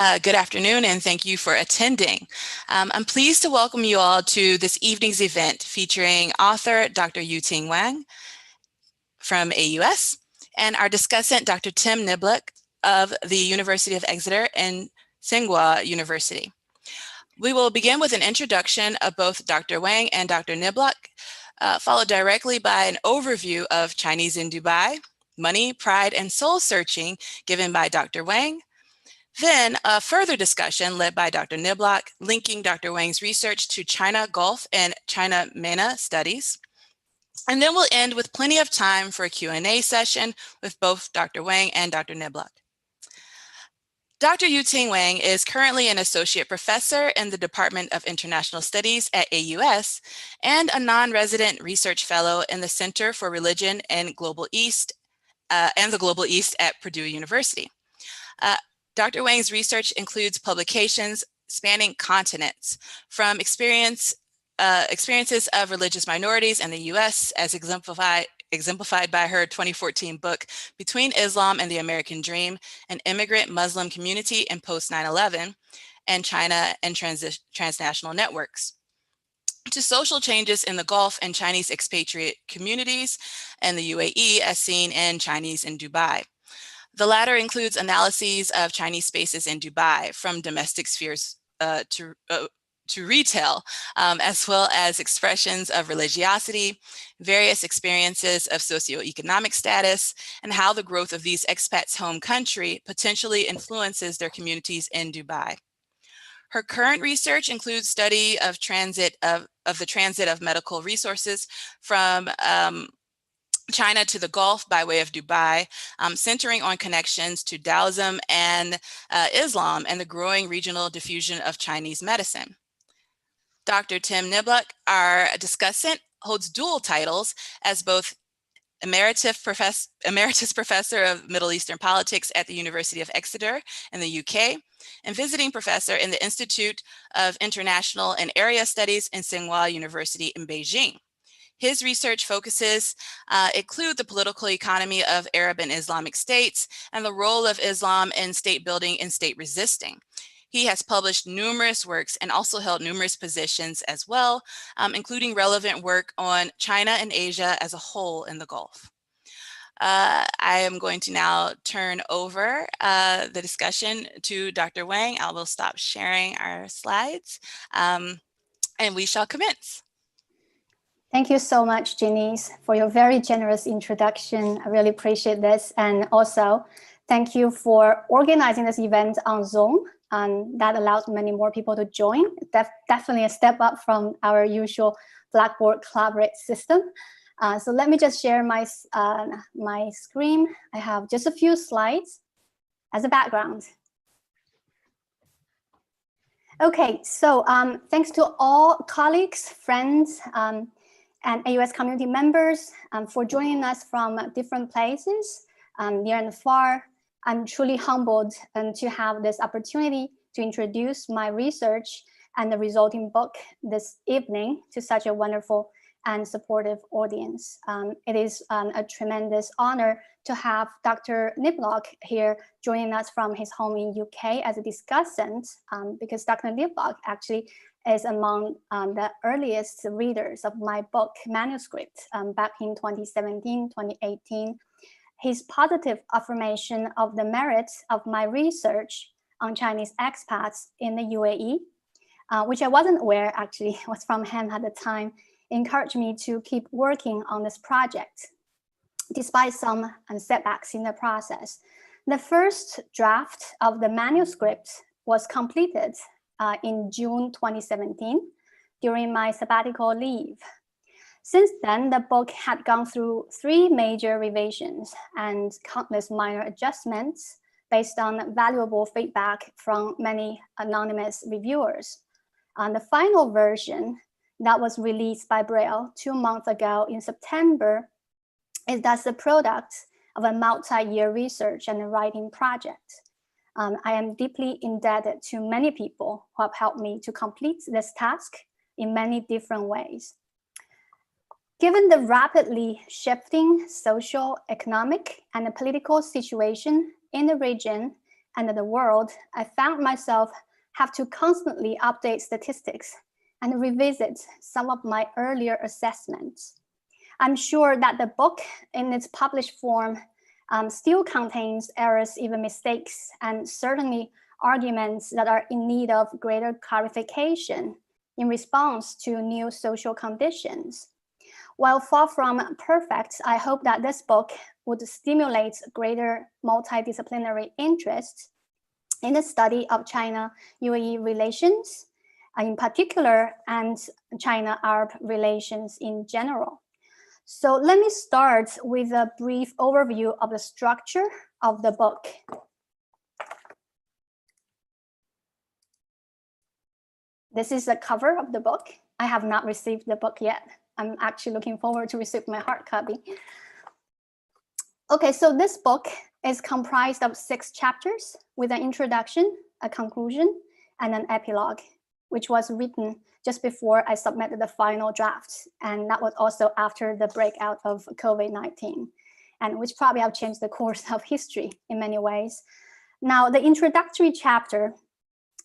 Good afternoon, and thank you for attending. I'm pleased to welcome you all to this evening's event featuring author Dr. Yuting Wang from AUS and our discussant Dr. Tim Niblock of the University of Exeter and Tsinghua University. We will begin with an introduction of both Dr. Wang and Dr. Niblock, followed directly by an overview of Chinese in Dubai, money, pride, and soul searching given by Dr. Wang. Then a further discussion led by Dr. Niblock, linking Dr. Wang's research to China Gulf and China MENA studies. And then we'll end with plenty of time for a Q&A session with both Dr. Wang and Dr. Niblock. Dr. Yuting Wang is currently an associate professor in the Department of International Studies at AUS and a non-resident research fellow in the Center for Religion and Global East and the Global East at Purdue University. Dr. Wang's research includes publications spanning continents, from experiences of religious minorities in the US as exemplified by her 2014 book, Between Islam and the American Dream, an Immigrant Muslim Community in Post 9/11, and China and Transnational Networks, to social changes in the Gulf and Chinese expatriate communities and the UAE as seen in Chinese in Dubai. The latter includes analyses of Chinese spaces in Dubai, from domestic spheres to retail, as well as expressions of religiosity, various experiences of socioeconomic status, and how the growth of these expats' home country potentially influences their communities in Dubai. Her current research includes study of the transit of medical resources from China to the Gulf by way of Dubai, centering on connections to Taoism and Islam and the growing regional diffusion of Chinese medicine. Dr. Tim Niblock, our discussant, holds dual titles as both Emeritus Professor of Middle Eastern Politics at the University of Exeter in the UK and visiting professor in the Institute of International and Area Studies in Tsinghua University in Beijing. His research focuses include the political economy of Arab and Islamic states and the role of Islam in state building and state resisting. He has published numerous works and also held numerous positions as well, including relevant work on China and Asia as a whole in the Gulf. I am going to now turn over the discussion to Dr. Wang. I will stop sharing our slides and we shall commence. Thank you so much, Janice, for your very generous introduction. I really appreciate this. And also, thank you for organizing this event on Zoom. That allows many more people to join. Definitely a step up from our usual Blackboard Collaborate system. So let me just share my screen. I have just a few slides as a background. Okay, so thanks to all colleagues, friends, and AUS community members for joining us from different places, near and far. I'm truly humbled to have this opportunity to introduce my research and the resulting book this evening to such a wonderful and supportive audience. It is a tremendous honor to have Dr. Niblock here joining us from his home in UK as a discussant, because Dr. Niblock actually is among the earliest readers of my book manuscript back in 2017, 2018. His positive affirmation of the merits of my research on Chinese expats in the UAE, which I wasn't aware actually was from him at the time, encouraged me to keep working on this project, despite some setbacks in the process. The first draft of the manuscript was completed in June 2017 during my sabbatical leave. Since then, the book had gone through 3 major revisions and countless minor adjustments based on valuable feedback from many anonymous reviewers. The final version that was released by Braille 2 months ago in September is thus the product of a multi-year research and writing project. I am deeply indebted to many people who have helped me to complete this task in many different ways. Given the rapidly shifting social, economic, and political situation in the region and the world, I found myself have to constantly update statistics and revisit some of my earlier assessments. I'm sure that the book in its published form still contains errors, even mistakes, and certainly arguments that are in need of greater clarification in response to new social conditions. While far from perfect, I hope that this book would stimulate greater multidisciplinary interest in the study of China-UAE relations in particular, and China-Arab relations in general. So let me start with a brief overview of the structure of the book. This is the cover of the book. I have not received the book yet. I'm actually looking forward to receive my hard copy. Okay, so this book is comprised of 6 chapters with an introduction, a conclusion, and an epilogue, which was written just before I submitted the final draft. And that was also after the breakout of COVID-19, and which probably have changed the course of history in many ways. Now, the introductory chapter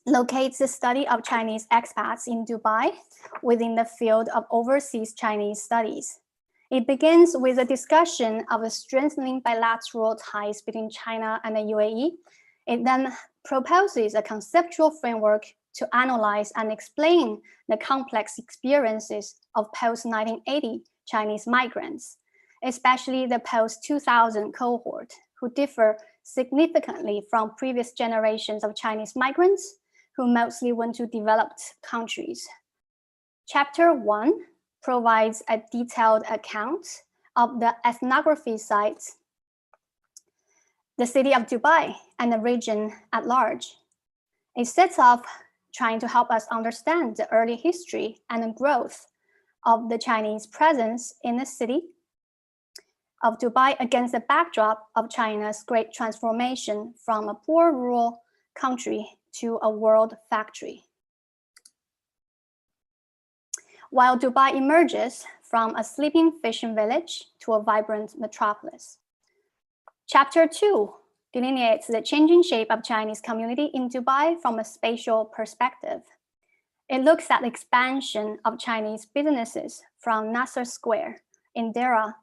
locates the study of Chinese expats in Dubai within the field of overseas Chinese studies. It begins with a discussion of the strengthening bilateral ties between China and the UAE. It then proposes a conceptual framework to analyze and explain the complex experiences of post-1980 Chinese migrants, especially the post-2000 cohort, who differ significantly from previous generations of Chinese migrants who mostly went to developed countries. Chapter 1 provides a detailed account of the ethnography sites, the city of Dubai, and the region at large. It sets off trying to help us understand the early history and the growth of the Chinese presence in the city of Dubai against the backdrop of China's great transformation from a poor rural country to a world factory. While Dubai emerges from a sleeping fishing village to a vibrant metropolis. Chapter 2 delineates the changing shape of Chinese community in Dubai from a spatial perspective. It looks at the expansion of Chinese businesses from Nasser Square in Dera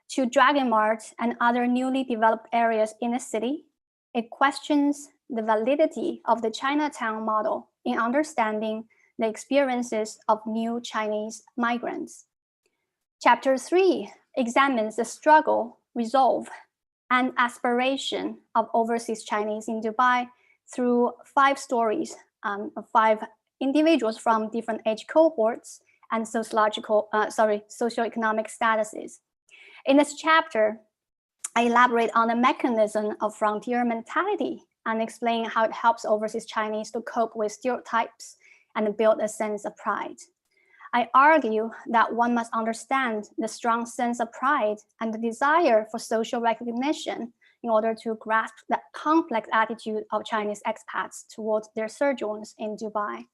to Dragon Mart and other newly developed areas in the city. It questions the validity of the Chinatown model in understanding the experiences of new Chinese migrants. Chapter 3 examines the struggle, resolve, and aspiration of overseas Chinese in Dubai through 5 stories of 5 individuals from different age cohorts and socioeconomic statuses. In this chapter, I elaborate on the mechanism of frontier mentality and explain how it helps overseas Chinese to cope with stereotypes and build a sense of pride. I argue that one must understand the strong sense of pride and the desire for social recognition in order to grasp the complex attitude of Chinese expats towards their sojourns in Dubai.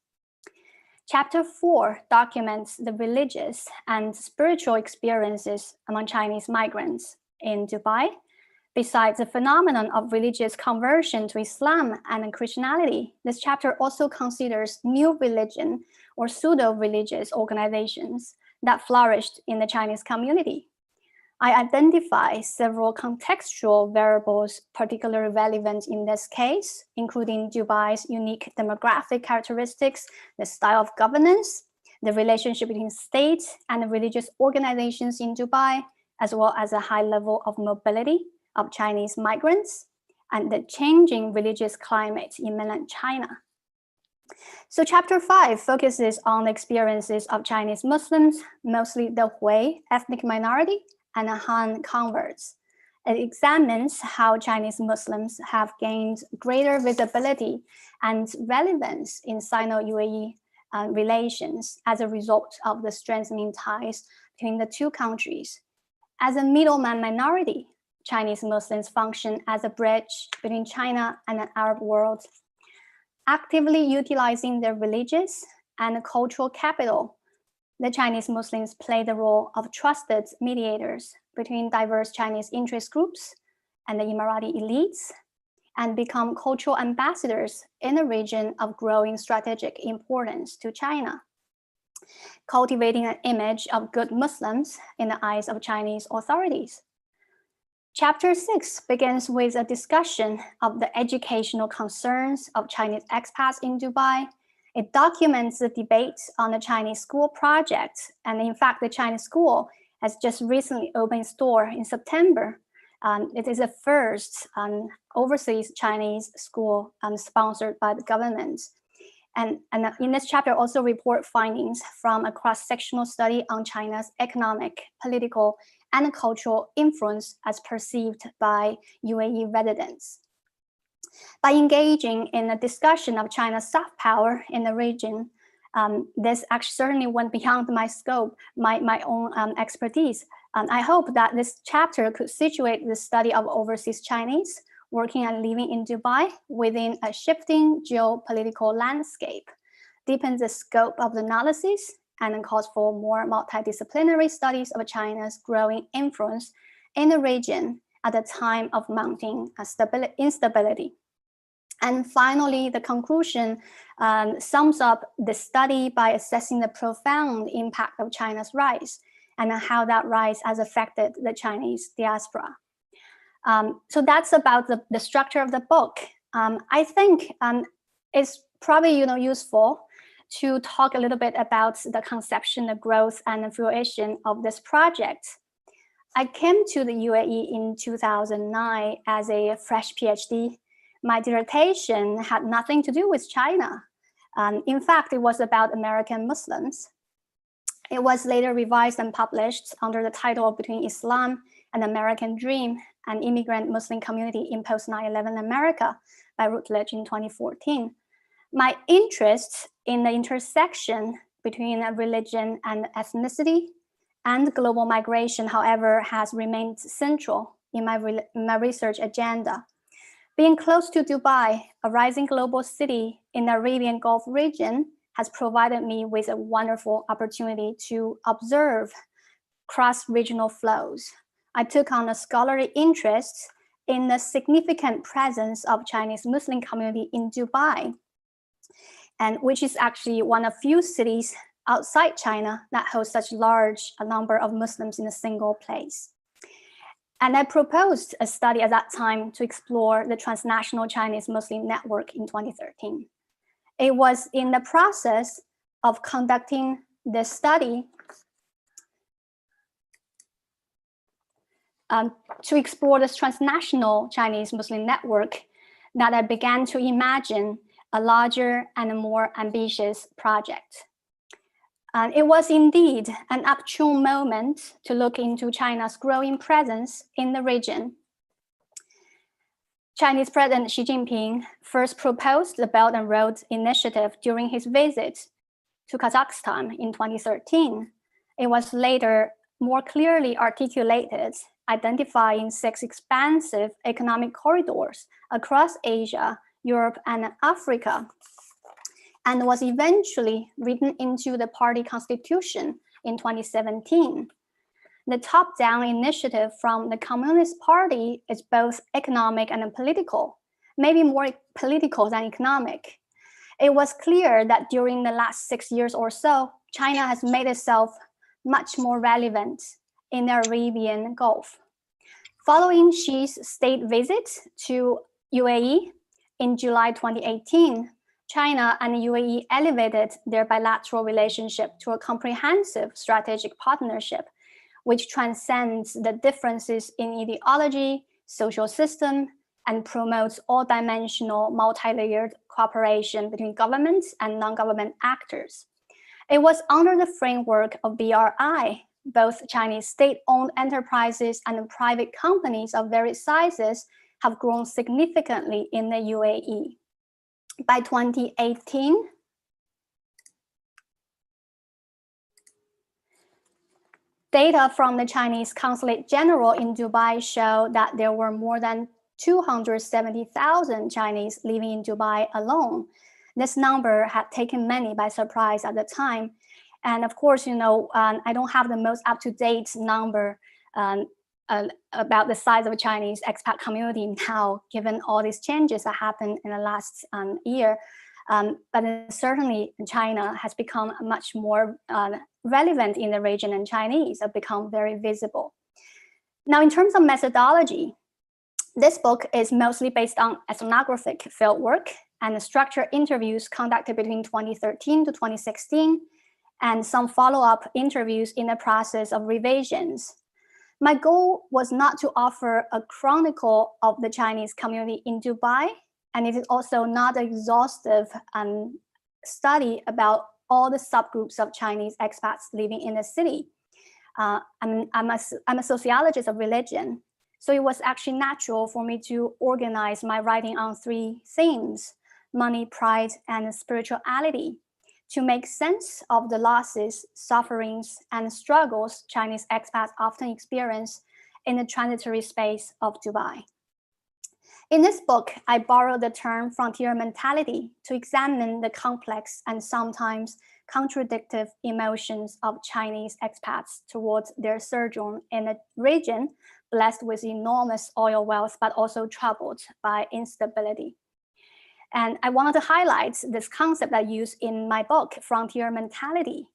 Chapter 4 documents the religious and spiritual experiences among Chinese migrants in Dubai. Besides the phenomenon of religious conversion to Islam and Christianity, this chapter also considers new religion or pseudo-religious organizations that flourished in the Chinese community. I identify several contextual variables particularly relevant in this case, including Dubai's unique demographic characteristics, the style of governance, the relationship between state and religious organizations in Dubai, as well as a high level of mobility of Chinese migrants and the changing religious climate in mainland China. So chapter 5 focuses on the experiences of Chinese Muslims, mostly the Hui ethnic minority and Han converts. It examines how Chinese Muslims have gained greater visibility and relevance in Sino-UAE relations as a result of the strengthening ties between the 2 countries. As a middleman minority, Chinese Muslims function as a bridge between China and the Arab world, actively utilizing their religious and cultural capital. The Chinese Muslims play the role of trusted mediators between diverse Chinese interest groups and the Emirati elites, and become cultural ambassadors in a region of growing strategic importance to China, cultivating an image of good Muslims in the eyes of Chinese authorities. Chapter 6 begins with a discussion of the educational concerns of Chinese expats in Dubai. It documents the debates on the Chinese school project, and in fact, the Chinese school has just recently opened its door in September. It is the first overseas Chinese school sponsored by the government. And in this chapter, also report findings from a cross-sectional study on China's economic, political, and cultural influence as perceived by UAE residents. By engaging in a discussion of China's soft power in the region, this actually certainly went beyond my scope, my own expertise. I hope that this chapter could situate the study of overseas Chinese working and living in Dubai within a shifting geopolitical landscape, deepens the scope of the analysis, and calls for more multidisciplinary studies of China's growing influence in the region at a time of mounting instability. And finally, the conclusion sums up the study by assessing the profound impact of China's rise and how that rise has affected the Chinese diaspora. So that's about the structure of the book. I think it's probably useful to talk a little bit about the conception, the growth, and the fruition of this project. I came to the UAE in 2009 as a fresh PhD. My dissertation had nothing to do with China. In fact, it was about American Muslims. It was later revised and published under the title Between Islam and the American Dream, an immigrant Muslim community in post-9/11 America by Routledge in 2014. My interest in the intersection between religion and ethnicity and global migration, however, has remained central in my research agenda. Being close to Dubai, a rising global city in the Arabian Gulf region, has provided me with a wonderful opportunity to observe cross-regional flows. I took on a scholarly interest in the significant presence of Chinese Muslim community in Dubai, and which is actually one of few cities outside China that hosts such large a number of Muslims in a single place. And I proposed a study at that time to explore the Transnational Chinese Muslim Network in 2013. It was in the process of conducting this study to explore this Transnational Chinese Muslim Network that I began to imagine a larger and a more ambitious project. It was indeed an opportune moment to look into China's growing presence in the region. Chinese President Xi Jinping first proposed the Belt and Road Initiative during his visit to Kazakhstan in 2013. It was later more clearly articulated, identifying 6 expansive economic corridors across Asia, Europe, and Africa, and was eventually written into the party constitution in 2017. The top-down initiative from the Communist Party is both economic and political, maybe more political than economic. It was clear that during the last 6 years or so, China has made itself much more relevant in the Arabian Gulf. Following Xi's state visit to UAE in July 2018, China and the UAE elevated their bilateral relationship to a comprehensive strategic partnership, which transcends the differences in ideology, social system, and promotes all-dimensional, multi-layered cooperation between governments and non-government actors. It was under the framework of BRI, both Chinese state-owned enterprises and private companies of various sizes have grown significantly in the UAE. By 2018, data from the Chinese Consulate General in Dubai show that there were more than 270,000 Chinese living in Dubai alone. This number had taken many by surprise at the time. And of course, I don't have the most up-to-date number about the size of the Chinese expat community now, given all these changes that happened in the last year. But certainly China has become much more relevant in the region, and Chinese have become very visible. Now, in terms of methodology, this book is mostly based on ethnographic fieldwork and structured interviews conducted between 2013 to 2016, and some follow-up interviews in the process of revisions. My goal was not to offer a chronicle of the Chinese community in Dubai, and it is also not an exhaustive study about all the subgroups of Chinese expats living in the city. I'm a sociologist of religion, so it was actually natural for me to organize my writing on 3 themes: money, pride, and spirituality, to make sense of the losses, sufferings, and struggles Chinese expats often experience in the transitory space of Dubai. In this book, I borrowed the term frontier mentality to examine the complex and sometimes contradictory emotions of Chinese expats towards their sojourn in a region blessed with enormous oil wealth, but also troubled by instability. And I wanted to highlight this concept I use in my book, frontier mentality.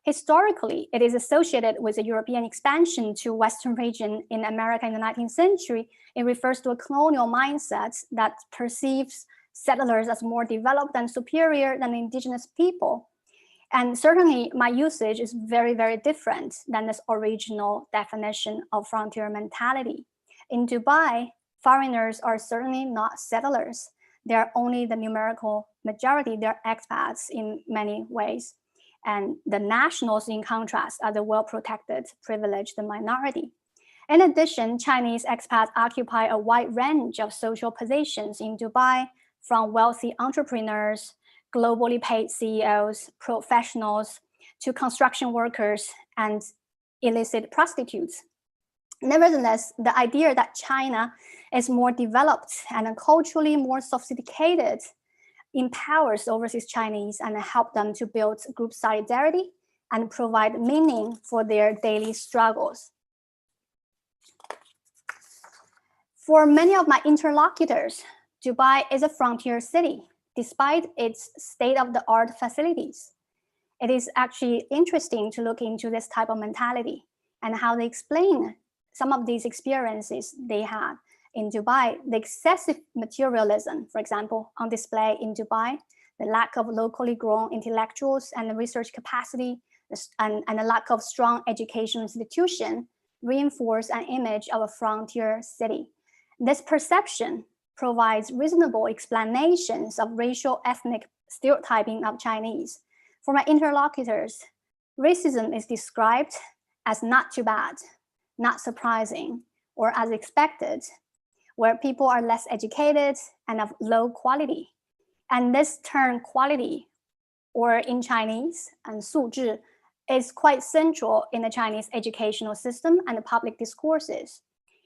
Historically, it is associated with the European expansion to Western region in America in the 19th century. It refers to a colonial mindset that perceives settlers as more developed and superior than indigenous people. And certainly my usage is very, very different than this original definition of frontier mentality. In Dubai, foreigners are certainly not settlers. They're only the numerical majority. They're expats in many ways. And the nationals, in contrast, are the well-protected, privileged minority. In addition, Chinese expats occupy a wide range of social positions in Dubai, from wealthy entrepreneurs, globally paid CEOs, professionals, to construction workers and illicit prostitutes. Nevertheless, the idea that China is more developed and culturally more sophisticated empowers overseas Chinese and help them to build group solidarity and provide meaning for their daily struggles. For many of my interlocutors, Dubai is a frontier city, despite its state-of-the-art facilities. It is actually interesting to look into this type of mentality and how they explain some of these experiences they had in Dubai. The excessive materialism, for example, on display in Dubai, the lack of locally grown intellectuals and the research capacity, and the lack of strong educational institution reinforce an image of a frontier city. This perception provides reasonable explanations of racial ethnic stereotyping of Chinese. For my interlocutors, racism is described as not too bad, not surprising, or as expected, where people are less educated and of low quality. And this term quality, or in Chinese, and 素质, is quite central in the Chinese educational system and the public discourses.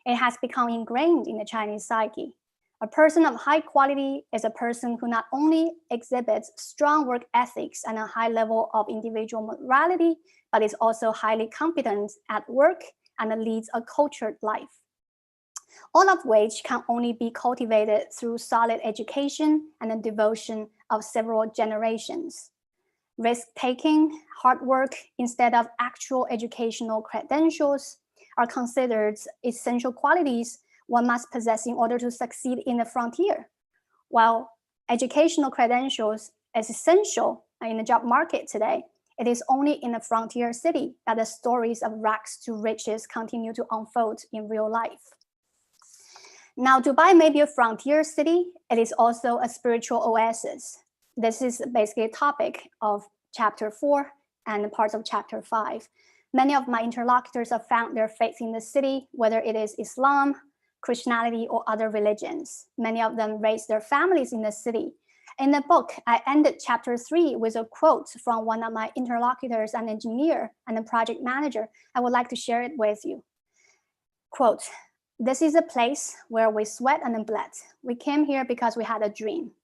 It has become ingrained in the Chinese psyche. A person of high quality is a person who not only exhibits strong work ethics and a high level of individual morality, but is also highly competent at work and leads a cultured life. All of which can only be cultivated through solid education and the devotion of several generations. Risk-taking, hard work, instead of actual educational credentials, are considered essential qualities one must possess in order to succeed in the frontier. While educational credentials is essential in the job market today, it is only in a frontier city that the stories of rags to riches continue to unfold in real life. Now, Dubai may be a frontier city. It is also a spiritual oasis. This is basically a topic of chapter 4 and parts of chapter 5. Many of my interlocutors have found their faith in the city, whether it is Islam, Christianity, or other religions. Many of them raised their families in the city. In the book, I ended chapter 3 with a quote from one of my interlocutors, an engineer and a project manager. I would like to share it with you. Quote, "This is a place where we sweat and bled. We came here because we had a dream.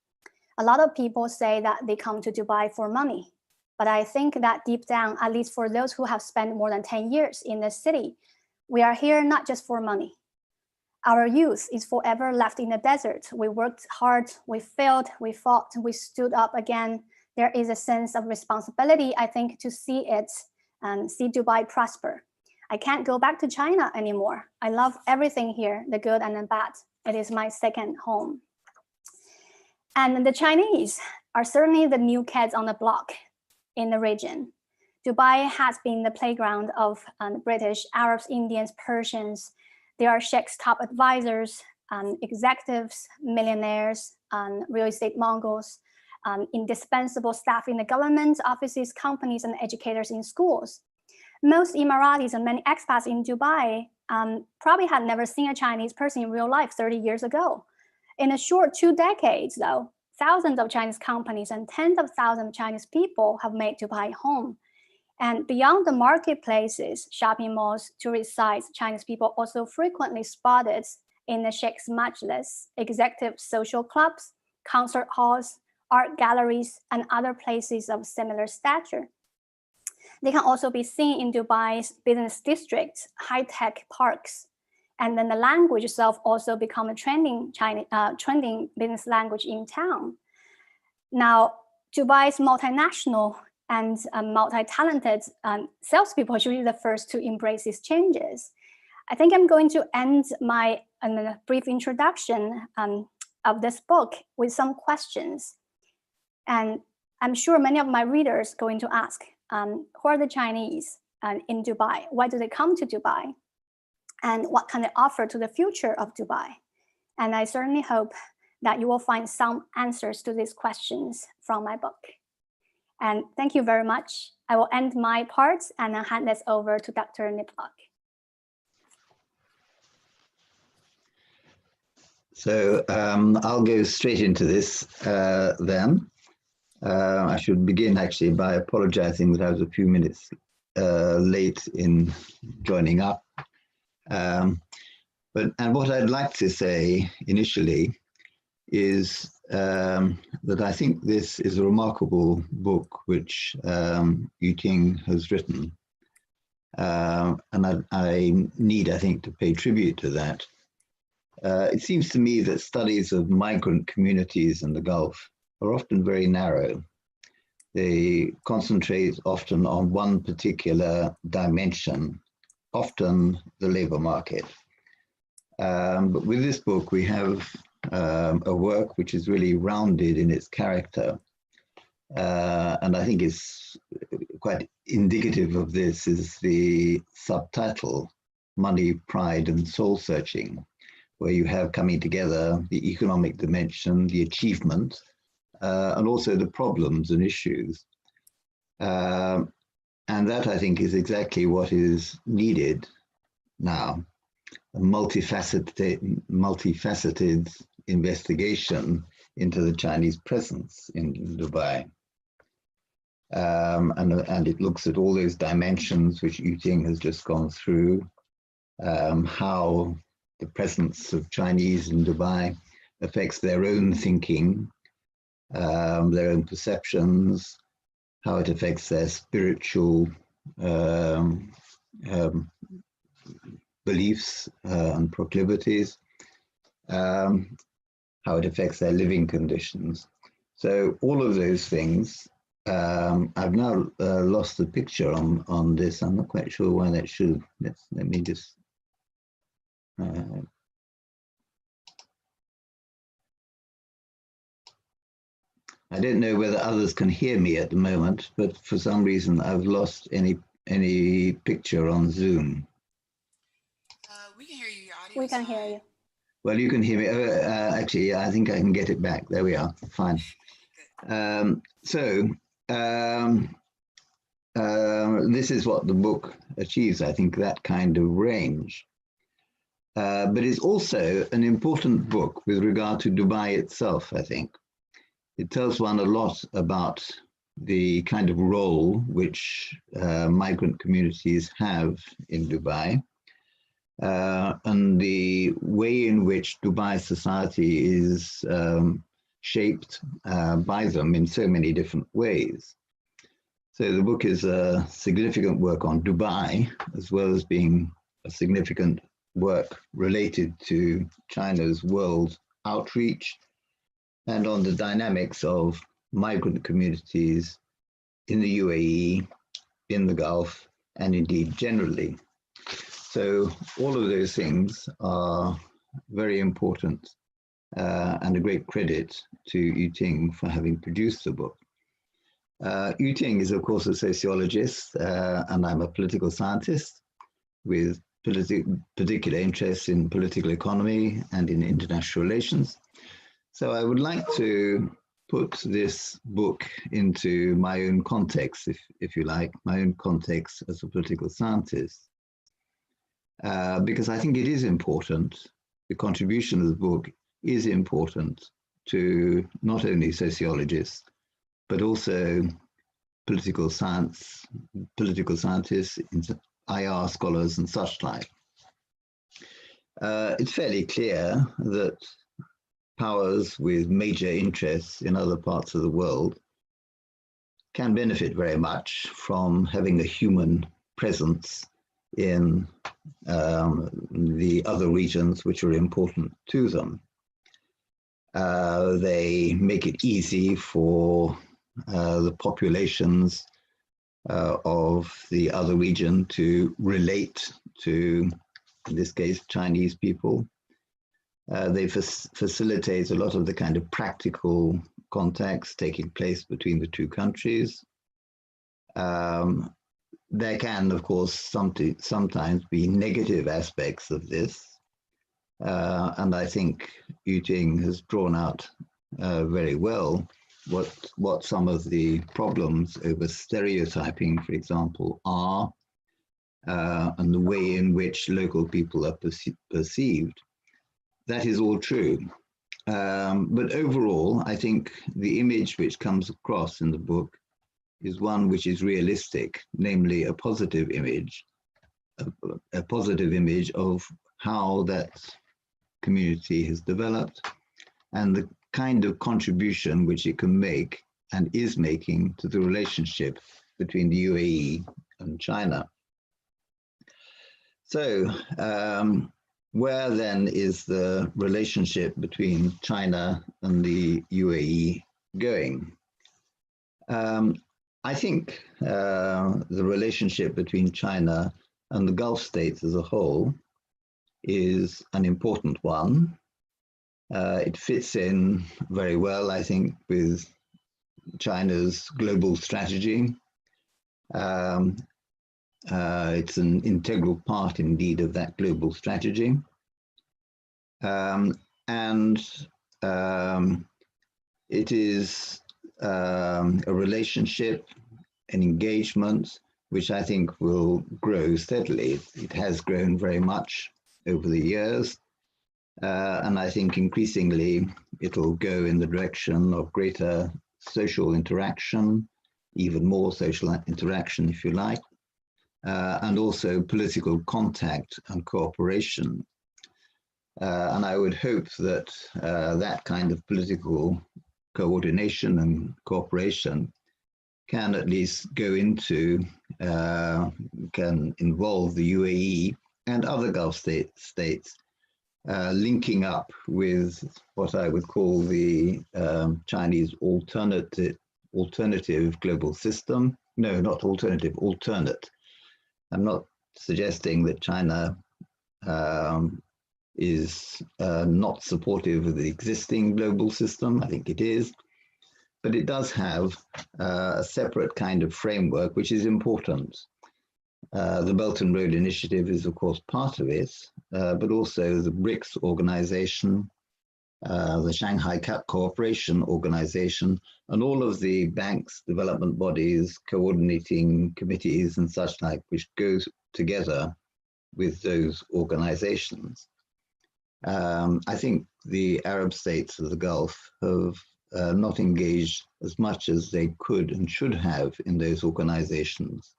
A lot of people say that they come to Dubai for money. But I think that deep down, at least for those who have spent more than 10 years in the city, We are here not just for money. Our youth is forever left in the desert. We worked hard, we failed, we fought, we stood up again. There is a sense of responsibility, I think, to see it and see Dubai prosper. I can't go back to China anymore. I love everything here, the good and the bad. It is my second home. And the Chinese are certainly the new kids on the block in the region. Dubai has been the playground of British, Arabs, Indians, Persians. They are Sheikh's top advisors, executives, millionaires, real estate moguls, indispensable staff in the government, offices, companies, and educators in schools. Most Emiratis and many expats in Dubai probably had never seen a Chinese person in real life 30 years ago. In a short 2 decades, though, thousands of Chinese companies and tens of thousands of Chinese people have made Dubai home. And beyond the marketplaces, shopping malls, tourist sites, Chinese people also frequently spotted in the Sheikh's Majlis, executive social clubs, concert halls, art galleries, and other places of similar stature. They can also be seen in Dubai's business districts, high-tech parks. And then the language itself also become a trending business language in town. Now, Dubai's multinational and multi-talented salespeople are usually the first to embrace these changes. I think I'm going to end my brief introduction of this book with some questions. And I'm sure many of my readers are going to ask, who are the Chinese in Dubai? Why do they come to Dubai? And what can they offer to the future of Dubai? And I certainly hope that you will find some answers to these questions from my book. And thank you very much. I will end my part and I'll hand this over to Dr. Niplok. So I'll go straight into this then. I should begin actually by apologizing that I was a few minutes late in joining up. And what I'd like to say initially is that I think this is a remarkable book which Yuting has written. And I need, I think, to pay tribute to that. It seems to me that studies of migrant communities in the Gulf are often very narrow. They concentrate often on one particular dimension, often the labor market. But with this book, we have a work which is really rounded in its character. And I think it's quite indicative of this is the subtitle, Money, Pride, and Soul Searching, where you have coming together the economic dimension, the achievement, and also the problems and issues. And that, I think, is exactly what is needed now. A multifaceted investigation into the Chinese presence in Dubai. And it looks at all those dimensions which Yuting has just gone through, how the presence of Chinese in Dubai affects their own thinking, their own perceptions, how it affects their spiritual beliefs and proclivities, how it affects their living conditions. So all of those things, I've now lost the picture on this. I'm not quite sure why that should. Let me just. I don't know whether others can hear me at the moment, but for some reason I've lost any picture on Zoom. We can hear you. Your audio. We can hear you. Well, you can hear me. Actually, I think I can get it back. There we are. Fine. This is what the book achieves, I think, that kind of range. But it's also an important book with regard to Dubai itself, I think. It tells one a lot about the kind of role which migrant communities have in Dubai, and the way in which Dubai society is shaped by them in so many different ways. So the book is a significant work on Dubai, as well as being significant work related to China's world outreach and on the dynamics of migrant communities in the UAE, in the Gulf, and indeed generally. So all of those things are very important and a great credit to Yuting for having produced the book. Yuting is, of course, a sociologist, and I'm a political scientist with particular interests in political economy and in international relations. So I would like to put this book into my own context, if you like, my own context as a political scientist, because I think it is important. The contribution of the book is important to not only sociologists, but also political scientists, IR scholars and such like. It's fairly clear that powers with major interests in other parts of the world can benefit very much from having a human presence in the other regions which are important to them. They make it easy for the populations of the other region to relate to, in this case, Chinese people. They facilitate a lot of the kind of practical contacts taking place between the two countries. There can, of course, sometimes be negative aspects of this. And I think Yuting has drawn out very well what some of the problems over stereotyping, for example, are, and the way in which local people are perceived. That is all true. But overall, I think the image which comes across in the book is one which is realistic, namely a positive image of how that community has developed and the kind of contribution which it can make and is making to the relationship between the UAE and China. So, where then is the relationship between China and the UAE going? I think the relationship between China and the Gulf states as a whole is an important one. It fits in very well, I think, with China's global strategy. It's an integral part, indeed, of that global strategy. It is a relationship, an engagement, which I think will grow steadily. It has grown very much over the years. And I think increasingly it'll go in the direction of greater social interaction, even more social interaction, if you like, and also political contact and cooperation. And I would hope that that kind of political coordination and cooperation can at least go into, can involve the UAE and other Gulf states linking up with what I would call the Chinese alternative global system. No, not alternative, alternate. I'm not suggesting that China is not supportive of the existing global system. I think it is. But it does have a separate kind of framework, which is important. The Belt and Road Initiative is, of course, part of it, but also the BRICS organization, the Shanghai Cooperation Organization, and all of the banks, development bodies, coordinating committees and such like, which goes together with those organizations. I think the Arab states of the Gulf have not engaged as much as they could and should have in those organizations.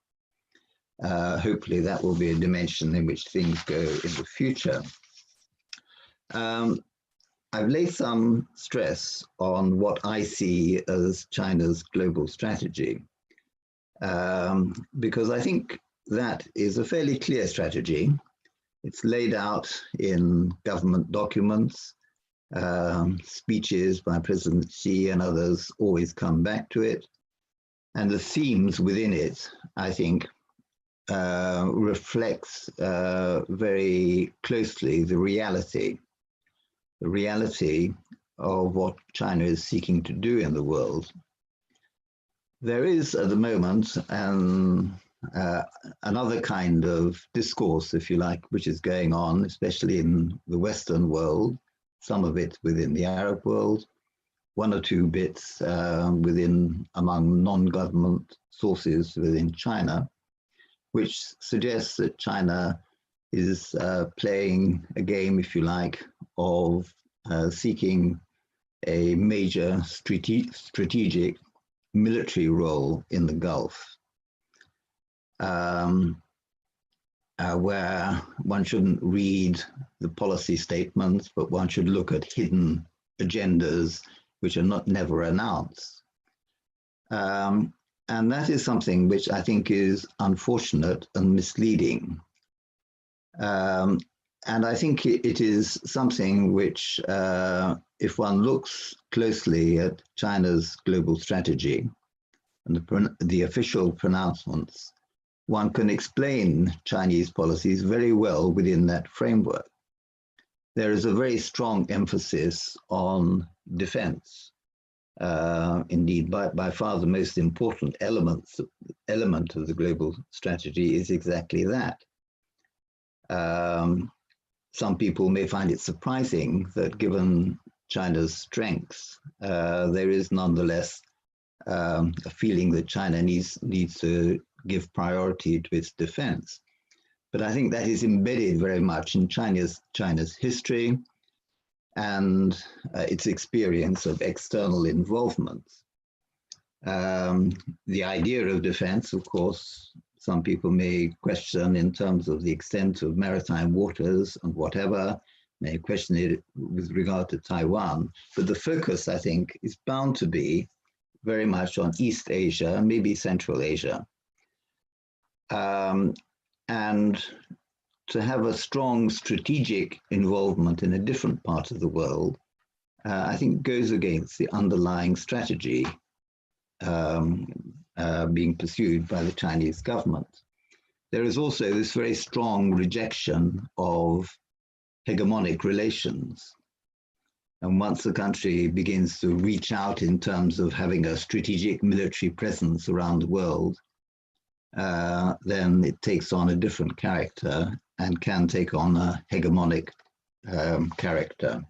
Hopefully that will be a dimension in which things go in the future. I've laid some stress on what I see as China's global strategy, because I think that is a fairly clear strategy. It's laid out in government documents. Speeches by President Xi and others always come back to it. And the themes within it, I think, reflects very closely the reality of what China is seeking to do in the world. There is at the moment another kind of discourse, if you like, which is going on, especially in the Western world, some of it within the Arab world, one or two bits among non-government sources within China, which suggests that China is playing a game, if you like, of seeking a major strategic military role in the Gulf, where one shouldn't read the policy statements, but one should look at hidden agendas which are never announced. And that is something which I think is unfortunate and misleading. And I think it is something which, if one looks closely at China's global strategy and the official pronouncements, one can explain Chinese policies very well within that framework. There is a very strong emphasis on defense. Indeed, by far the most important element of the global strategy is exactly that. Some people may find it surprising that given China's strengths, there is nonetheless a feeling that China needs to give priority to its defense. But I think that is embedded very much in China's history and its experience of external involvement. The idea of defense, of course, some people may question in terms of the extent of maritime waters and whatever, may question it with regard to Taiwan, but the focus, I think, is bound to be very much on East Asia, maybe Central Asia. And to have a strong strategic involvement in a different part of the world, I think goes against the underlying strategy being pursued by the Chinese government. There is also this very strong rejection of hegemonic relations. And once the country begins to reach out in terms of having a strategic military presence around the world, then it takes on a different character and can take on a hegemonic character.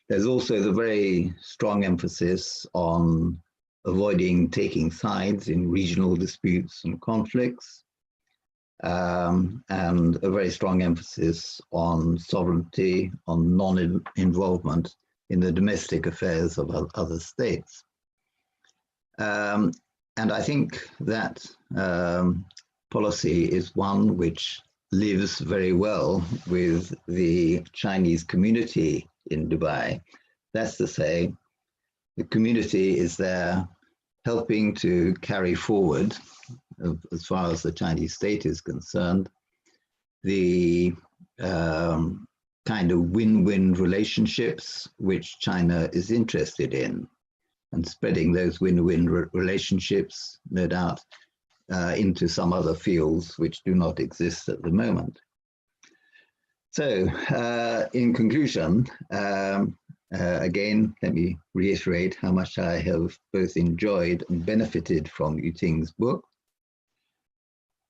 There's also the very strong emphasis on avoiding taking sides in regional disputes and conflicts, and a very strong emphasis on sovereignty, on non-involvement in the domestic affairs of other states. And I think that policy is one which lives very well with the Chinese community in Dubai. That's to say, the community is there helping to carry forward, as far as the Chinese state is concerned, the kind of win-win relationships which China is interested in, and spreading those win-win relationships, no doubt, into some other fields which do not exist at the moment. So, in conclusion, again, let me reiterate how much I have both enjoyed and benefited from Yuting's book.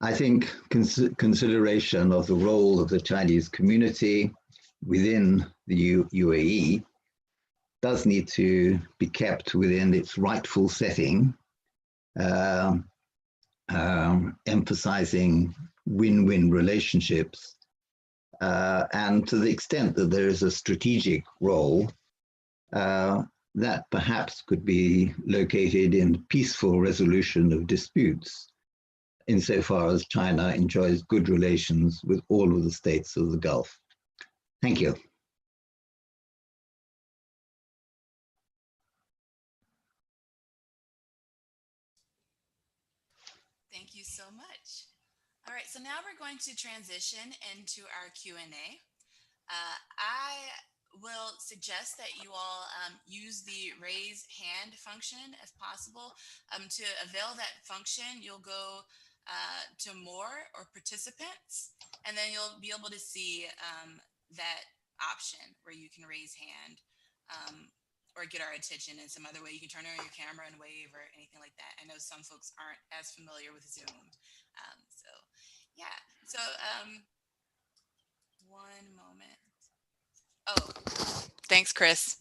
I think consideration of the role of the Chinese community within the UAE does need to be kept within its rightful setting, emphasizing win-win relationships, and to the extent that there is a strategic role, that perhaps could be located in peaceful resolution of disputes, insofar as China enjoys good relations with all of the states of the Gulf. Thank you. Thank you so much. All right, so now we're going to transition into our Q&A. I will suggest that you all use the raise hand function if possible. To avail that function, you'll go to more or participants, and then you'll be able to see that option where you can raise hand or get our attention in some other way. You can turn on your camera and wave or anything like that. I know some folks aren't as familiar with Zoom. So yeah, so one moment. Oh, thanks, Chris.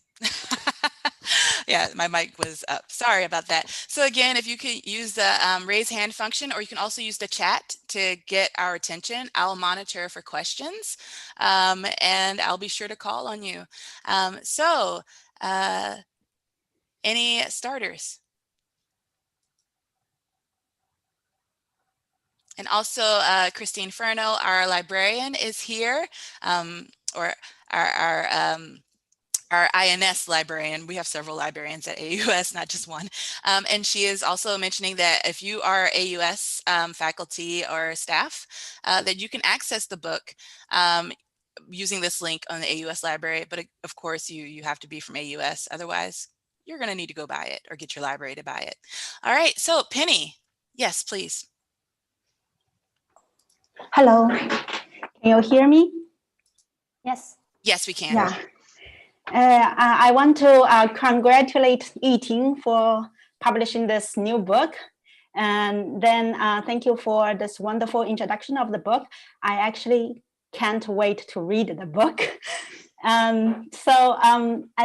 Yeah, my mic was up. Sorry about that. So again, if you could use the raise hand function, or you can also use the chat to get our attention. I'll monitor for questions, and I'll be sure to call on you. Any starters? And also Christine Furno, our librarian, is here, or our INS librarian. We have several librarians at AUS, not just one. And she is also mentioning that if you are AUS faculty or staff, that you can access the book using this link on the AUS library. But of course, you have to be from AUS. Otherwise, you're going to need to go buy it or get your library to buy it. All right. So Penny, yes, please. Hello, can you hear me? Yes. Yes, we can. Yeah. I want to congratulate Yuting for publishing this new book. And then thank you for this wonderful introduction of the book. I actually can't wait to read the book. As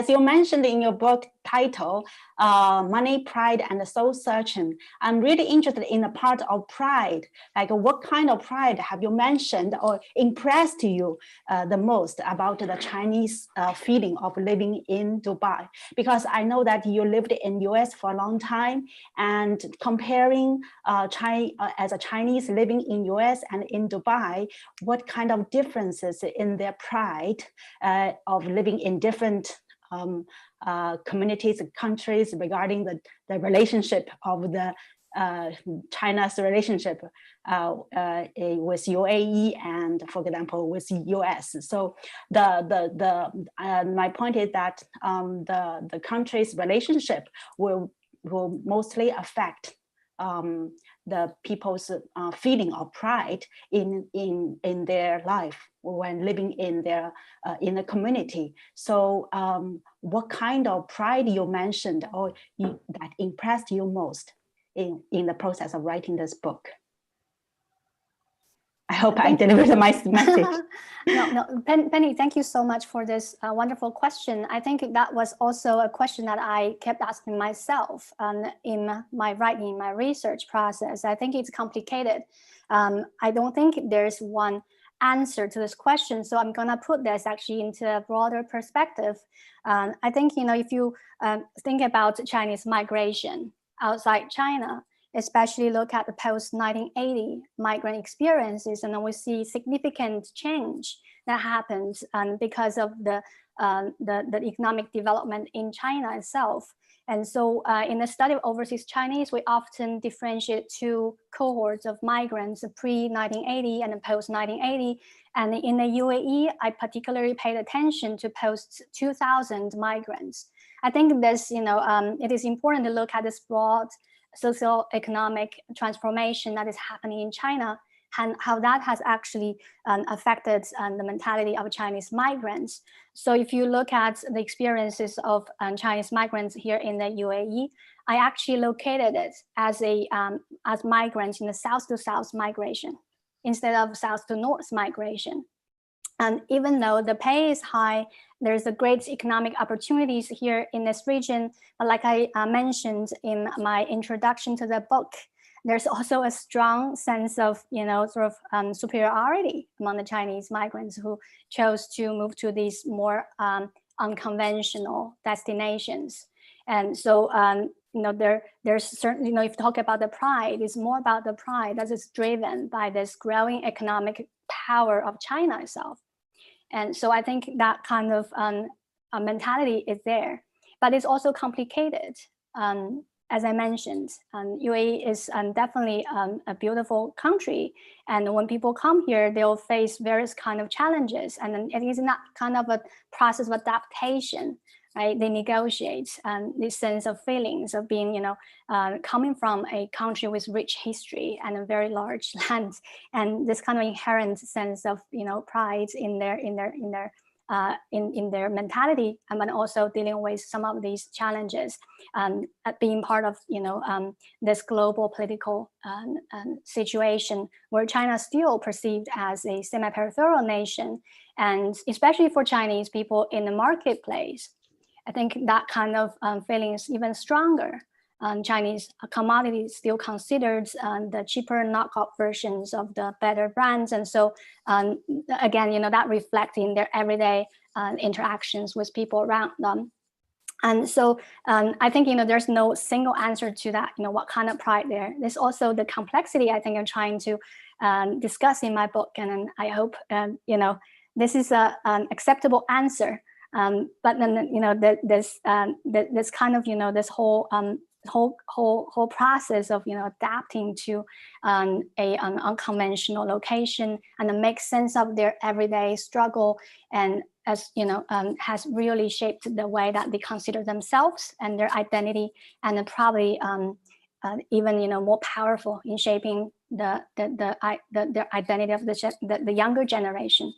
you mentioned in your book title, Money, Pride, and Soul Searching, I'm really interested in the part of pride. Like, what kind of pride have you mentioned or impressed you the most about the Chinese feeling of living in Dubai? Because I know that you lived in US for a long time, and comparing as a Chinese living in US and in Dubai, what kind of differences in their pride of living in different communities and countries regarding the relationship of the China's relationship with UAE and, for example, with US. So my point is that the country's relationship will mostly affect the people's feeling of pride in their life when living in the community. So what kind of pride you mentioned or that impressed you most in the process of writing this book? I hope I delivered my message. No, Penny, thank you so much for this wonderful question. I think that was also a question that I kept asking myself in my writing, my research process. I think it's complicated. I don't think there's one answer to this question. So I'm gonna put this actually into a broader perspective. I think, if you think about Chinese migration outside China, especially look at the post-1980 migrant experiences, and then we see significant change that happens because of the economic development in China itself. And so in the study of overseas Chinese, we often differentiate two cohorts of migrants, pre-1980 and post-1980. And in the UAE, I particularly paid attention to post-2000 migrants. I think this, it is important to look at this broad socio-economic transformation that is happening in China and how that has actually affected the mentality of Chinese migrants. So if you look at the experiences of Chinese migrants here in the UAE, I actually located it as migrants in the south to south migration instead of south to north migration. And even though the pay is high, there's a great economic opportunities here in this region. But like I mentioned in my introduction to the book, there's also a strong sense of, superiority among the Chinese migrants who chose to move to these more unconventional destinations. And so, there's certainly, if you talk about the pride, it's more about the pride that is driven by this growing economic power of China itself. And so I think that kind of mentality is there, but it's also complicated. as I mentioned, UAE is definitely a beautiful country. And when people come here, they'll face various kind of challenges. And then it is not kind of a process of adaptation, right? They negotiate this sense of feelings of being, coming from a country with rich history and a very large land, and this kind of inherent sense of, pride in their mentality, but also dealing with some of these challenges, being part of this global political situation where China is still perceived as a semi-peripheral nation, and especially for Chinese people in the marketplace, I think that kind of feeling is even stronger. Chinese commodities still considered the cheaper knockoff versions of the better brands. And so again, that reflects in their everyday interactions with people around them. And so I think, there's no single answer to that, what kind of pride there. There's also the complexity I think I'm trying to discuss in my book. And I hope, this is an acceptable answer. But then, this kind of, this whole process of adapting to an unconventional location and to make sense of their everyday struggle, and as has really shaped the way that they consider themselves and their identity, and probably even more powerful in shaping the identity of the younger generation,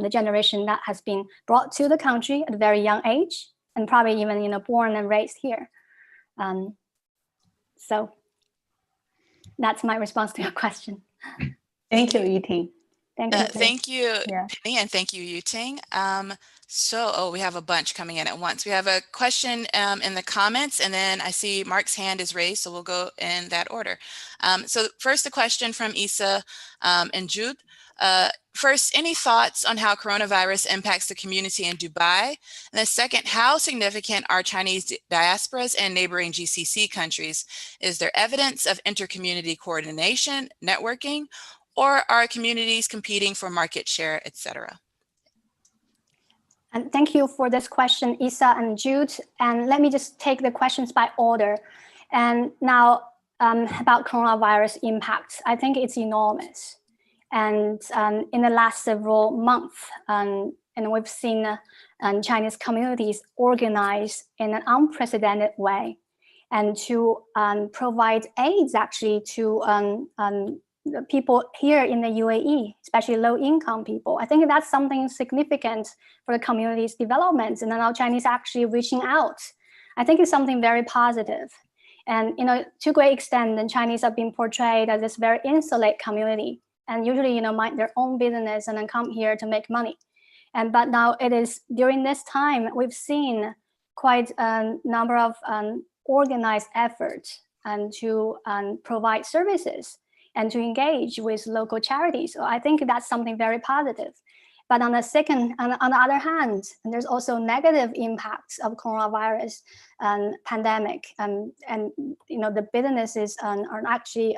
the generation that has been brought to the country at a very young age and probably even born and raised here. So that's my response to your question. Thank you, Yuting. Thank you. Thank you, Yeah. Penny, and thank you, Yuting. So we have a bunch coming in at once. We have a question in the comments, and then I see Mark's hand is raised, so we'll go in that order. So first, a question from Isa and Jude. First, any thoughts on how coronavirus impacts the community in Dubai? And the second, how significant are Chinese diasporas in neighboring GCC countries? Is there evidence of inter-community coordination, networking, or are communities competing for market share, etc.? And thank you for this question, Isa and Jude. And let me just take the questions by order. And now about coronavirus impacts, I think it's enormous. And in the last several months, and we've seen Chinese communities organize in an unprecedented way, and to provide aids actually to people here in the UAE, especially low-income people. I think that's something significant for the community's development. And now Chinese actually reaching out, I think it's something very positive. And to a great extent, the Chinese have been portrayed as this very insular community, and usually mind their own business and then come here to make money. But now it is during this time we've seen quite a number of organized efforts and to provide services and to engage with local charities. So I think that's something very positive. But on the other hand, there's also negative impacts of coronavirus pandemic, and the businesses are actually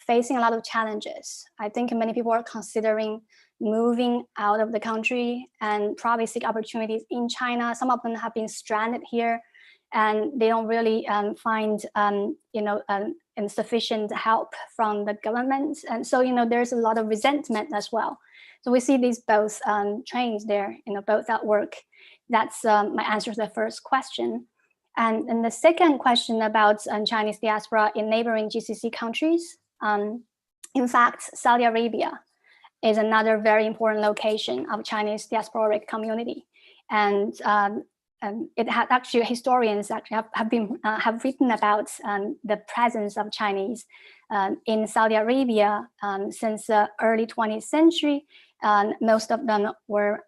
facing a lot of challenges. I think many people are considering moving out of the country and probably seek opportunities in China. Some of them have been stranded here, and they don't really find insufficient help from the government. And so there's a lot of resentment as well. So we see these both trends there, both at work. That's my answer to the first question. And the second question about Chinese diaspora in neighboring GCC countries. In fact, Saudi Arabia is another very important location of Chinese diasporic community. And it had actually, historians actually have written about the presence of Chinese in Saudi Arabia since the early 20th century. Most of them were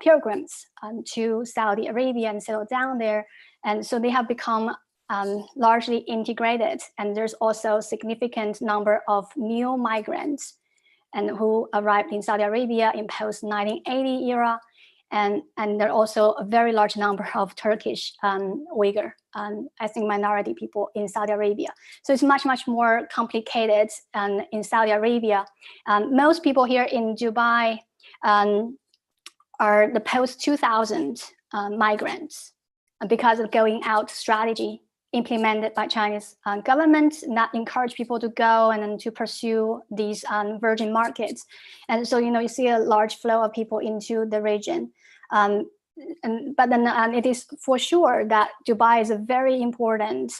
pilgrims to Saudi Arabia and settled down there. And so they have become largely integrated. And there's also a significant number of new migrants and who arrived in Saudi Arabia in post-1980 era. And there are also a very large number of Turkish Uyghur ethnic minority people in Saudi Arabia. So it's much, much more complicated in Saudi Arabia. Most people here in Dubai are the post-2000 migrants because of going out strategy implemented by Chinese government that encourage people to go and then to pursue these virgin markets. And so, you see a large flow of people into the region. But then it is for sure that Dubai is a very important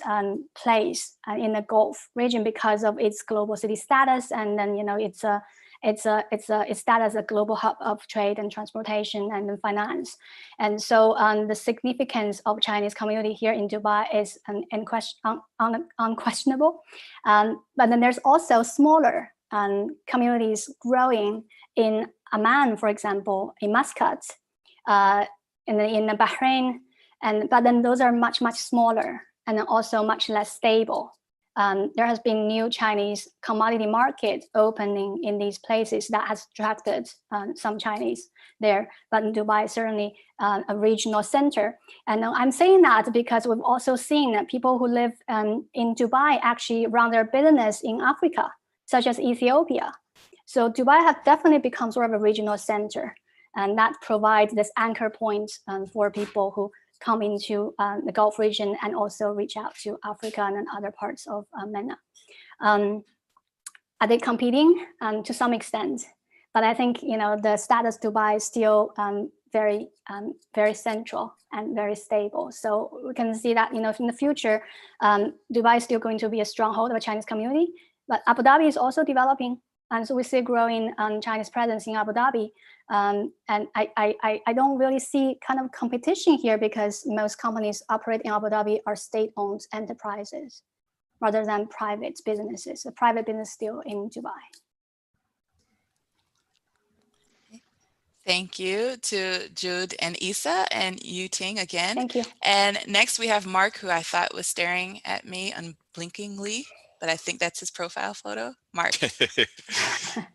place in the Gulf region because of its global city status, and then its status as a global hub of trade and transportation and finance. And so the significance of Chinese community here in Dubai is unquestionable. But then there's also smaller communities growing in Amman, for example, in Muscat, in Bahrain, but then those are much smaller and also much less stable. There has been new Chinese commodity market opening in these places that has attracted some Chinese there, but in Dubai is certainly a regional center. And I'm saying that because we've also seen that people who live in Dubai actually run their business in Africa, such as Ethiopia. So Dubai has definitely become sort of a regional center, and that provides this anchor point for people who come into the Gulf region and also reach out to Africa and other parts of MENA. Are they competing? To some extent, but I think the status Dubai is still very central and very stable. So we can see that in the future, Dubai is still going to be a stronghold of a Chinese community, but Abu Dhabi is also developing. And so we see growing Chinese presence in Abu Dhabi. And I don't really see kind of competition here because most companies operating in Abu Dhabi are state-owned enterprises rather than private businesses. The private business still in Dubai. Thank you to Jude and Isa and Yuting again. Thank you. And next we have Mark, who I thought was staring at me unblinkingly, but I think that's his profile photo. Mark.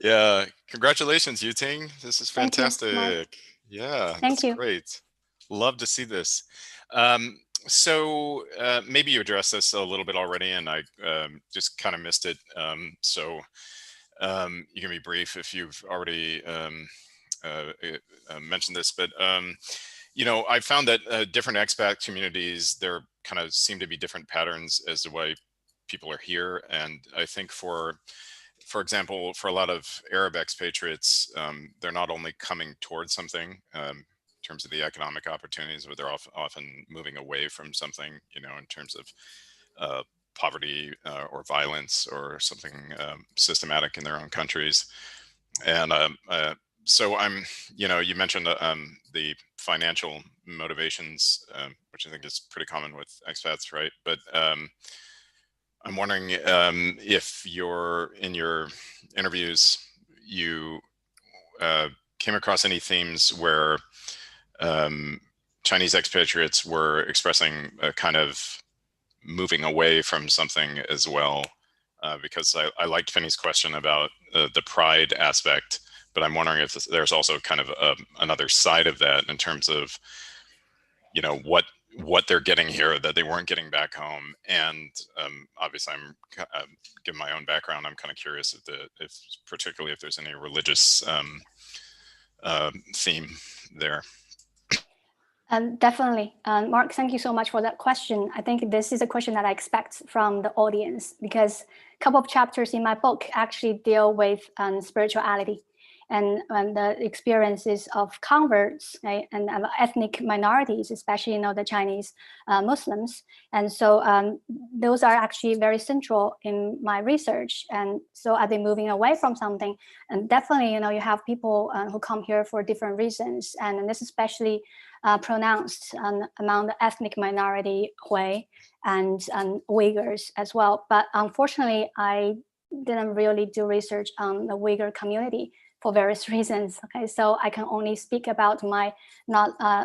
Yeah, congratulations, Yuting. This is fantastic. Yeah, Thank you. Great. Love to see this. So maybe you addressed this a little bit already, and I just kind of missed it. So you can be brief if you've already mentioned this, but I found that different expat communities, there kind of seem to be different patterns as to why people are here. And I think for example, for a lot of Arab expatriates, they're not only coming towards something in terms of the economic opportunities, but they're often moving away from something, in terms of poverty or violence or something systematic in their own countries. And so you mentioned the financial motivations, which I think is pretty common with expats, right? But I'm wondering if in your interviews, you came across any themes where Chinese expatriates were expressing a kind of moving away from something as well, because I liked Finney's question about the pride aspect, but I'm wondering if there's also kind of another side of that in terms of, what they're getting here that they weren't getting back home. And obviously I'm given my own background, I'm kind of curious if particularly if there's any religious theme there. Definitely. Mark, thank you so much for that question. I think this is a question that I expect from the audience because a couple of chapters in my book actually deal with spirituality and the experiences of converts, right, and ethnic minorities, especially the Chinese Muslims. And so those are actually very central in my research. And so are they moving away from something? And definitely, you have people who come here for different reasons. And this is especially pronounced among the ethnic minority Hui and Uyghurs as well. But unfortunately, I didn't really do research on the Uyghur community for various reasons. Okay, so I can only speak about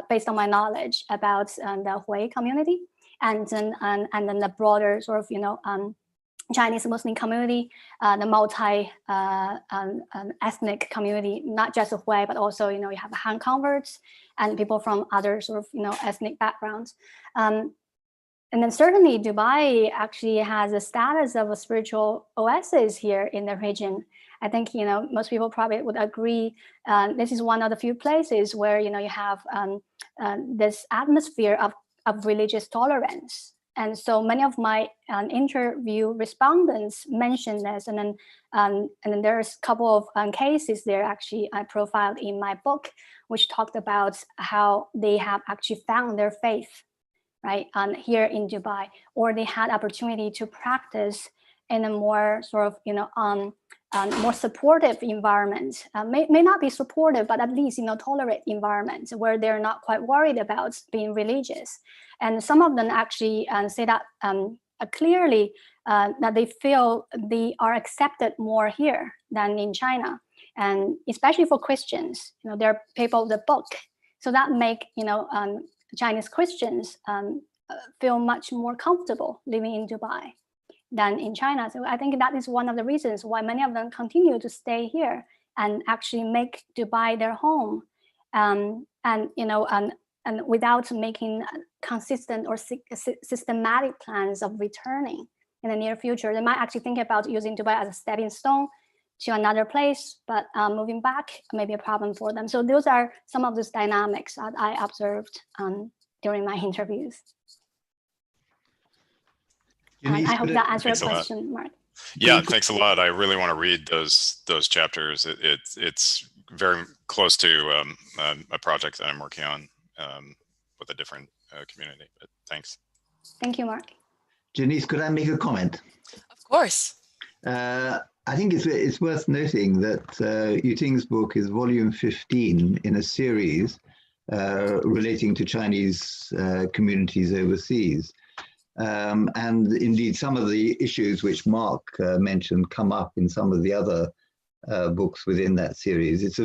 based on my knowledge about the Hui community, and then the broader sort of Chinese Muslim community, the multi ethnic community, not just the Hui, but also you have Han converts and people from other sort of ethnic backgrounds. And then certainly Dubai actually has a status of a spiritual oasis here in the region. I think most people probably would agree. This is one of the few places where you have this atmosphere of religious tolerance And so many of my interview respondents mentioned this, and then there's a couple of cases there actually I profiled in my book, which talked about how they have actually found their faith, right, here in Dubai, or they had opportunity to practice in a more sort of, more supportive environment. May not be supportive, but at least, tolerate environment where they're not quite worried about being religious. And some of them actually say that clearly that they feel they are accepted more here than in China. And especially for Christians, they're people of the book. So that make, Chinese Christians feel much more comfortable living in Dubai than in China. So I think that is one of the reasons why many of them continue to stay here and actually make Dubai their home, and without making consistent or systematic plans of returning in the near future. They might actually think about using Dubai as a stepping stone to another place, but moving back may be a problem for them. So those are some of those dynamics that I observed during my interviews. I hope that answered your question, Mark. Yeah, thanks a lot. I really want to read those chapters. It's very close to a project that I'm working on with a different community. But thanks. Thank you, Mark. Janice, could I make a comment? Of course. I think it's worth noting that Yuting's book is volume 15 in a series relating to Chinese communities overseas. And indeed, some of the issues which Mark mentioned come up in some of the other books within that series. It's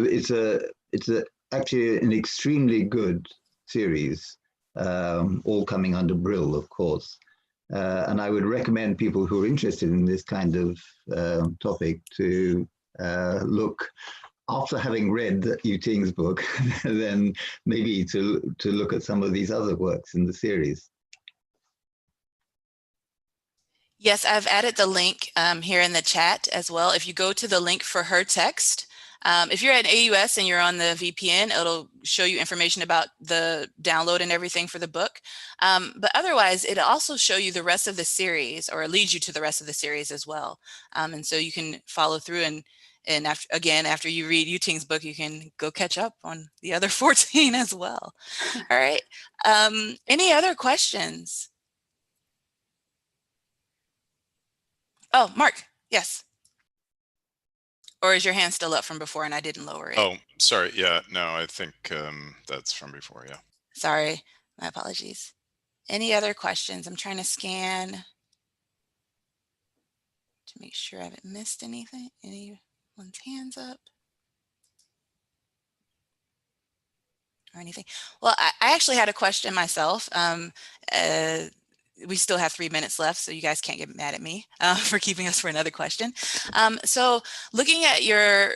actually an extremely good series, all coming under Brill, of course. And I would recommend people who are interested in this kind of topic to look, after having read Yuting's book, then maybe to look at some of these other works in the series. Yes, I've added the link here in the chat as well. If you go to the link for her text, if you're at AUS and you're on the VPN, it'll show you information about the download and everything for the book. But otherwise, it'll also show you the rest of the series, or lead you to the rest of the series as well. And so you can follow through, and after you read Yuting's book, you can go catch up on the other 14 as well. All right. Any other questions? Oh, Mark, yes. Or is your hand still up from before and I didn't lower it? Oh, sorry. Yeah, no, I think that's from before, yeah. Sorry, my apologies. Any other questions? I'm trying to scan to make sure I haven't missed anything. Anyone's hands up? Or anything? Well, I actually had a question myself. We still have 3 minutes left, so you guys can't get mad at me for keeping us for another question. So looking at your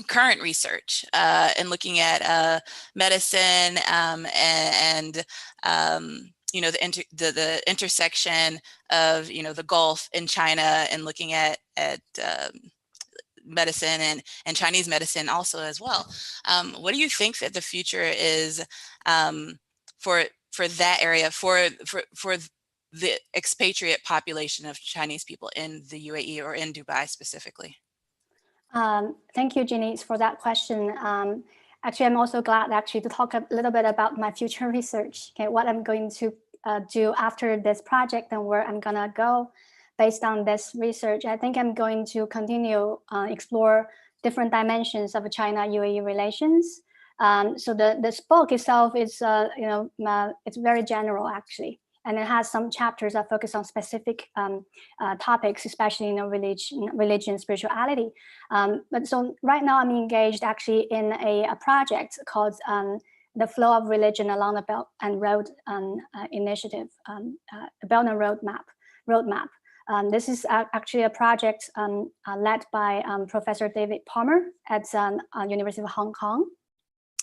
current research and looking at medicine and the intersection of the Gulf in China, and looking at medicine and Chinese medicine also as well. What do you think that the future is for that area, for the expatriate population of Chinese people in the UAE or in Dubai specifically? Thank you, Janice, for that question. Actually, I'm also glad to talk a little bit about my future research, okay, what I'm going to do after this project and where I'm gonna go based on this research. I think I'm going to continue explore different dimensions of China-UAE relations. So this book itself is, it's very general actually, and it has some chapters that focus on specific topics, especially religion, spirituality. But so right now I'm engaged actually in a project called the Flow of Religion Along the Belt and Road Initiative, Belt and Roadmap. This is actually a project led by Professor David Palmer at University of Hong Kong.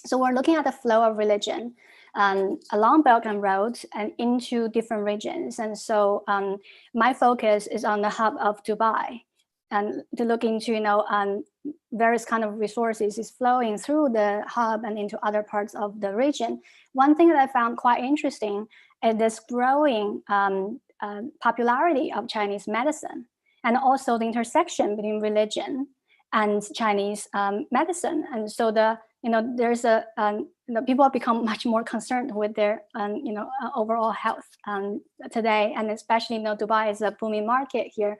So we're looking at the flow of religion along Belt and Road and into different regions. And so my focus is on the hub of Dubai, and to look into various kind of resources is flowing through the hub and into other parts of the region. One thing that I found quite interesting this growing popularity of Chinese medicine, and also the intersection between religion and Chinese medicine. And so there's people have become much more concerned with their overall health today, and especially Dubai is a booming market here.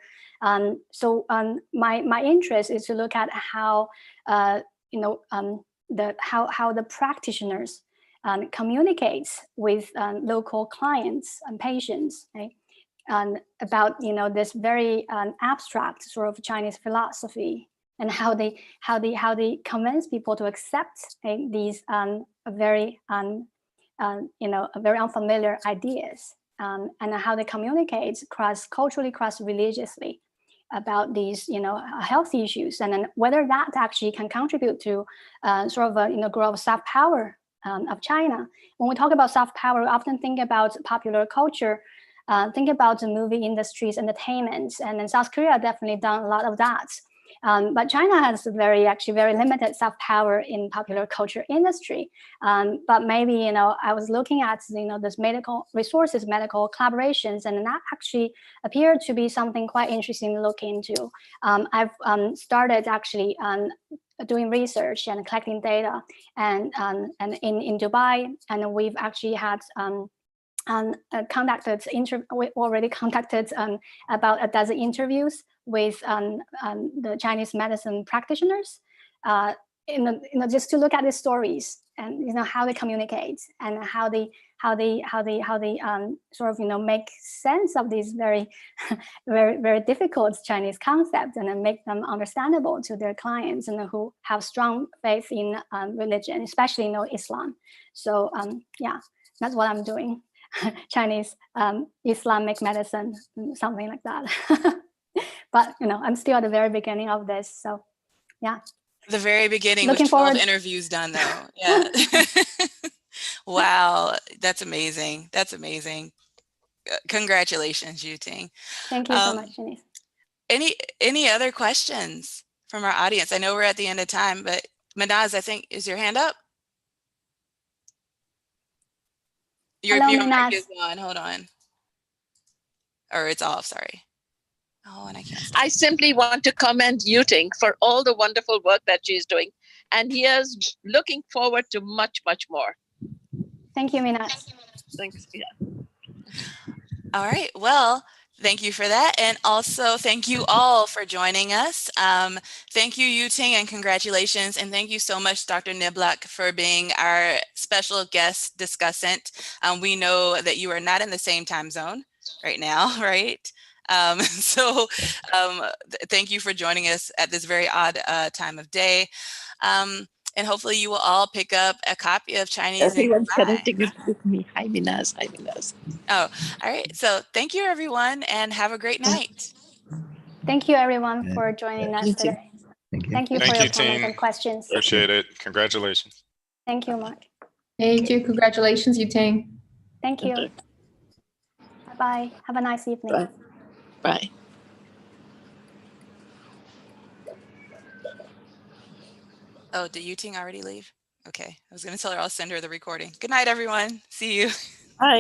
So my interest is to look at how how the practitioners communicates with local clients and patients, right? About this very abstract sort of Chinese philosophy, and how they convince people to accept these very very unfamiliar ideas, and how they communicate cross-culturally, cross-religiously about these health issues, and then whether that actually can contribute to sort of a growth of soft power of China. When we talk about soft power, we often think about popular culture, think about the movie industries, entertainment, and then South Korea definitely done a lot of that. But China has very limited soft power in popular culture industry. But maybe, I was looking at, this medical resources, medical collaborations, and that actually appeared to be something quite interesting to look into. I've started actually doing research and collecting data, and in Dubai, and we've actually had we already conducted about a dozen interviews with the Chinese medicine practitioners, just to look at the stories and how they communicate, and how they sort of make sense of these very very difficult Chinese concepts, and then make them understandable to their clients, and who have strong faith in religion, especially Islam. So yeah, that's what I'm doing. Chinese Islamic medicine, something like that. But I'm still at the very beginning of this, so yeah. The very beginning, Looking with 12 forward. interviews done, though. Yeah. Wow, that's amazing. That's amazing. Congratulations, Yuting. Thank you so much, Janice. Any other questions from our audience? I know we're at the end of time, but Manaz, I think, is your hand up? Your mic is on. Hold on. Or it's off, sorry. Oh, and I can't stop. I simply want to commend Yuting for all the wonderful work that she's doing. And he is looking forward to much, much more. Thank you, Minaz. Thanks. Yeah. All right. Well, thank you for that. And also thank you all for joining us. Thank you, Yuting, and congratulations. And thank you so much, Dr. Niblack, for being our special guest discussant. We know that you are not in the same time zone right now, right? So thank you for joining us at this very odd time of day. And hopefully you will all pick up a copy of Chinese. Everyone's connecting with me. Hi, Minaz. Hi, Minaz. Oh, all right. So thank you, everyone, and have a great night. Thank you, everyone, for joining us today. Thank you for your comments and questions. Appreciate it. Congratulations. Thank you, Mark. Thank you. Congratulations, Yuting. Thank you. Bye-bye. Have a nice evening. Bye. Bye. Oh, did Yuting already leave? Okay. I was going to tell her I'll send her the recording. Good night, everyone. See you. Bye.